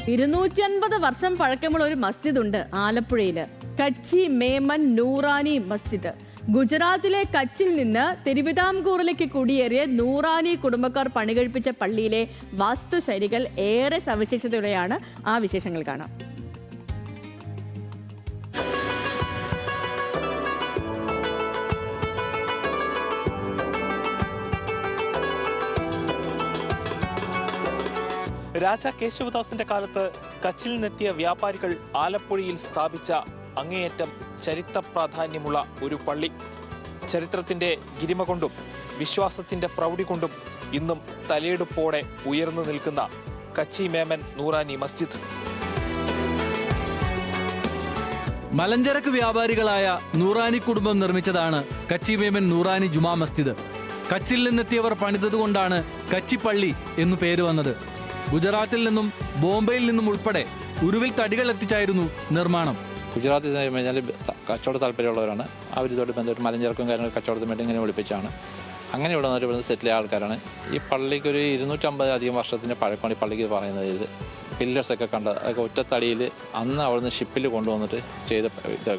250 വർഷം പഴക്കമുള്ള ഒരു മസ്ജിദ് ഉണ്ട് ആലപ്പുഴയില്. കച്ചി മേമൻ നൂറാനി മസ്ജിദ്. ഗുജറാത്തിലെ കച്ചിൽ നിന്ന് തിരുവിതാംകൂറിലേക്ക് കുടിയേറിയ നൂറാനി കുടുംബക്കാർ പണികഴിപ്പിച്ച പള്ളിയിലെ വാസ്തുശൈലികൾ ഏറെ സവിശേഷതയോടെയാണ്. ആ വിശേഷങ്ങൾ കാണാം. രാജ കേശവദാസിന്റെ കാലത്ത് കച്ചിൽ നിന്നെത്തിയ വ്യാപാരികൾ ആലപ്പുഴയിൽ സ്ഥാപിച്ച അങ്ങേയറ്റം ചരിത്ര പ്രാധാന്യമുള്ള ഒരു പള്ളി. ചരിത്രത്തിന്റെ ഗിരിമ കൊണ്ടും വിശ്വാസത്തിന്റെ പ്രൗഢി കൊണ്ടും ഇന്നും തലയെടുപ്പോടെ ഉയർന്നു നിൽക്കുന്ന കച്ചി മേമൻ നൂറാനി മസ്ജിദ്. മലഞ്ചരക്ക് വ്യാപാരികളായ നൂറാനി കുടുംബം നിർമ്മിച്ചതാണ് കച്ചി മേമൻ നൂറാനി ജുമാ മസ്ജിദ്. കച്ചിൽ നിന്നെത്തിയവർ പണിതതുകൊണ്ടാണ് കച്ചിപ്പള്ളി എന്നു പേര് വന്നത്. ഗുജറാത്തിൽ നിന്നും ബോംബെയിൽ നിന്നും ഉൾപ്പെടെ ഉരുവിൽ തടികൾ എത്തിച്ചായിരുന്നു നിർമ്മാണം. ഗുജറാത്തിൽ കഴിഞ്ഞാൽ കച്ചവട താല്പര്യമുള്ളവരാണ്. അവരിതോട് ബന്ധപ്പെട്ട് മലഞ്ചരക്കും കാര്യങ്ങൾ കച്ചവടത്തിന് വേണ്ടി ഇങ്ങനെ വിളിപ്പിച്ചാണ്. അങ്ങനെ ഇവിടെ നിന്ന് സെറ്റിൽ ആൾക്കാരാണ്. ഈ പള്ളിക്ക് ഒരു 250 വർഷത്തിൻ്റെ പഴക്കമാണ് ഈ പള്ളിക്ക് പറയുന്നത്. ഇത് പില്ലേഴ്സൊക്കെ കണ്ട അതൊക്കെ ഒറ്റത്തടിയിൽ അന്ന് അവിടുന്ന് ഷിപ്പിൽ കൊണ്ടുവന്നിട്ട് ചെയ്ത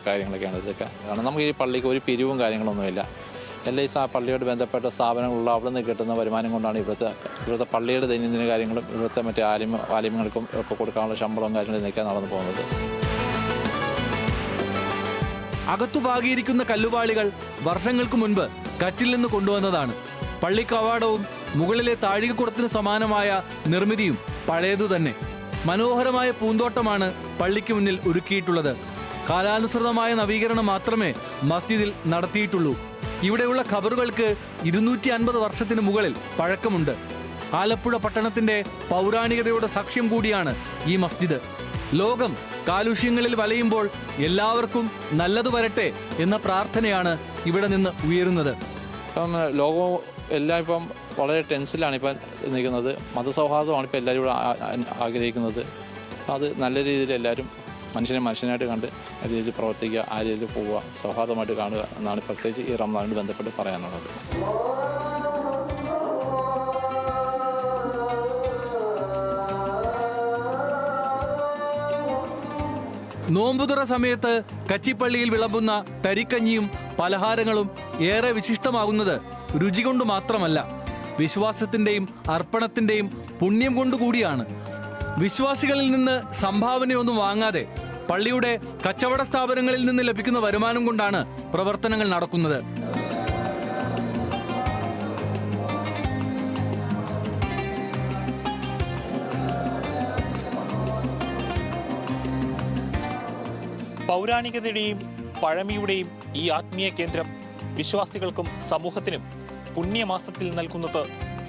കാര്യങ്ങളൊക്കെയാണ് ഇതൊക്കെ. കാരണം നമുക്ക് ഈ പള്ളിക്ക് ഒരു പിരിവും കാര്യങ്ങളൊന്നുമില്ല. എല്ലാ ഈ പള്ളിയോട് ബന്ധപ്പെട്ട സ്ഥാപനങ്ങളുള്ള അവിടെ നിന്ന് കിട്ടുന്ന വരുമാനം കൊണ്ടാണ് ഇവിടുത്തെ പള്ളിയുടെ ദൈനംദിന കാര്യങ്ങളും ഇവിടുത്തെ മറ്റേ ആലിമ്യങ്ങൾക്കും ഒക്കെ കൊടുക്കാനുള്ള ശമ്പളവും കാര്യങ്ങളും ഇതൊക്കെ നടന്നു പോകുന്നത്. അകത്തു പാകിയിരിക്കുന്ന കല്ലുപാളികൾ വർഷങ്ങൾക്ക് മുൻപ് കച്ചിൽ നിന്ന് കൊണ്ടുവന്നതാണ്. പള്ളി കവാടവും മുകളിലെ താഴികക്കുടത്തിന് സമാനമായ നിർമ്മിതിയും പഴയതു തന്നെ. മനോഹരമായ പൂന്തോട്ടമാണ് പള്ളിക്ക് മുന്നിൽ ഒരുക്കിയിട്ടുള്ളത്. കാലാനുസൃതമായ നവീകരണം മാത്രമേ മസ്ജിദിൽ നടത്തിയിട്ടുള്ളൂ. ഇവിടെയുള്ള ഖബറുകൾക്ക് 250 വർഷത്തിന് മുകളിൽ പഴക്കമുണ്ട്. ആലപ്പുഴ പട്ടണത്തിന്റെ പൗരാണികതയുടെ സാക്ഷ്യം കൂടിയാണ് ഈ മസ്ജിദ്. ലോകം കാലുഷ്യങ്ങളിൽ വലയുമ്പോൾ എല്ലാവർക്കും നല്ലത് വരട്ടെ എന്ന പ്രാർത്ഥനയാണ് ഇവിടെ നിന്ന് ഉയരുന്നത്. ഇപ്പം ലോകവും എല്ലാം ഇപ്പം വളരെ ടെൻസിലാണ് ഇപ്പം നിൽക്കുന്നത്. മതസൗഹാർദ്ദമാണ് ഇപ്പം എല്ലാവരും ഇവിടെ ആഗ്രഹിക്കുന്നത്. അത് നല്ല രീതിയിൽ എല്ലാവരും മനുഷ്യനായിട്ട് കണ്ട് ആ രീതിയിൽ പ്രവർത്തിക്കുക, ആ രീതിയിൽ പോവുക, സൗഹാർദ്ദമായിട്ട് കാണുക എന്നാണ് പ്രത്യേകിച്ച് ഈ റമദാനോട് ബന്ധപ്പെട്ട് പറയാനുള്ളത്. നോമ്പുതുറ സമയത്ത് കച്ചിപ്പള്ളിയിൽ വിളമ്പുന്ന തരിക്കഞ്ഞിയും പലഹാരങ്ങളും ഏറെ വിശിഷ്ടമാകുന്നത് രുചി കൊണ്ട് മാത്രമല്ല, വിശ്വാസത്തിന്റെയും അർപ്പണത്തിന്റെയും പുണ്യം കൊണ്ടുകൂടിയാണ്. വിശ്വാസികളിൽ നിന്ന് സംഭാവനയൊന്നും വാങ്ങാതെ പള്ളിയുടെ കച്ചവട സ്ഥാപനങ്ങളിൽ നിന്ന് ലഭിക്കുന്ന വരുമാനം കൊണ്ടാണ് പ്രവർത്തനങ്ങൾ നടക്കുന്നത്. പൗരാണികതയുടെയും പഴമയുടെയും ഈ ആത്മീയ കേന്ദ്രം വിശ്വാസികൾക്കും സമൂഹത്തിനും പുണ്യമാസത്തിൽ നൽകുന്നത്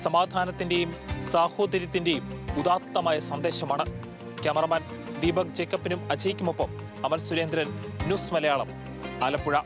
സമാധാനത്തിന്റെയും സാഹോദര്യത്തിന്റെയും ഉദാത്തമായ സന്ദേശമാണ്. ക്യാമറമാൻ ദീപക് ജേക്കബിനും അജയ്ക്കുമൊപ്പം അമൽ സുരേന്ദ്രൻ, ന്യൂസ് മലയാളം, ആലപ്പുഴ.